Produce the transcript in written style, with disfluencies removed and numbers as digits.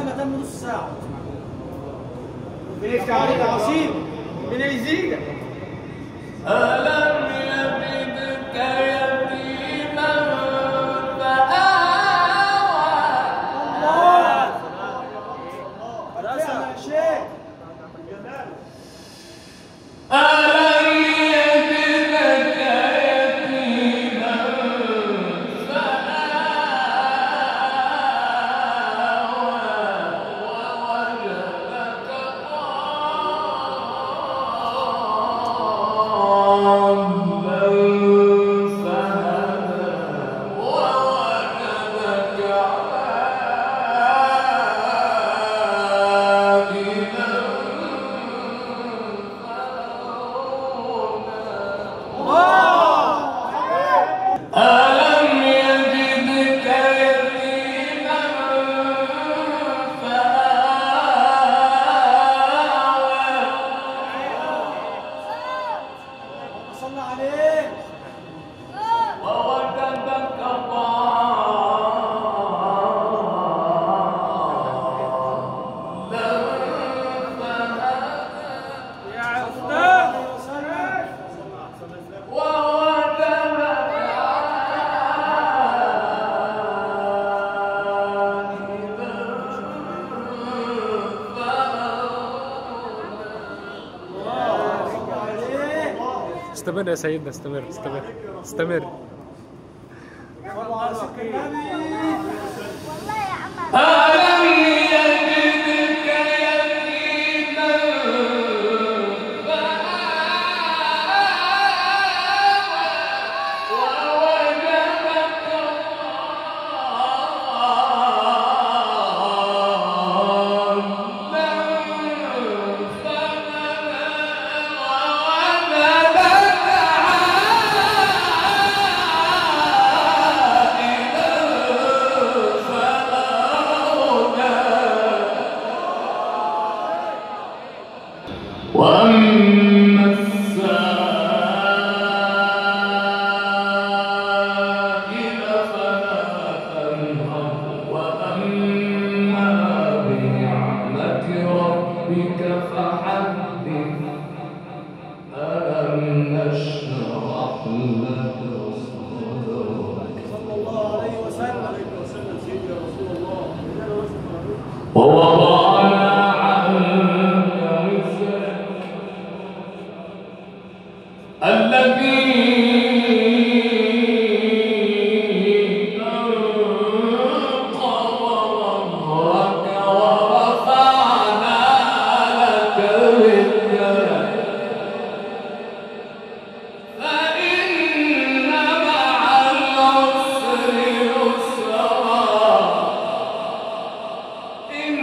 ما تم نص ساعة. بنفتح عليك عصير بنيزيدك. ألم يجدك يتيما فآوى. الله رسم يا شيخ. ألم يجدك يتيما فآوى ووجدك ألم يجدك يتيما فآوى. صلى عليه. ووجدك ضالا يا أستاذ. ووجدك استمر يا سيدنا، استمر استمر استمر. ألم يجدك يتيما فآوى ووجدك ضالا فهدى ووجدك وأما السائل فلا تنهر وأما بنعمة ربك فحدث. ألم نشرح لك صدرك صلى الله عليه وسلم. سيدنا رسول الله. ووضعنا عنك وزرك الذي أنقض ظهرك ورفعنا لك ذكرك فإن مع العسر يسرا إن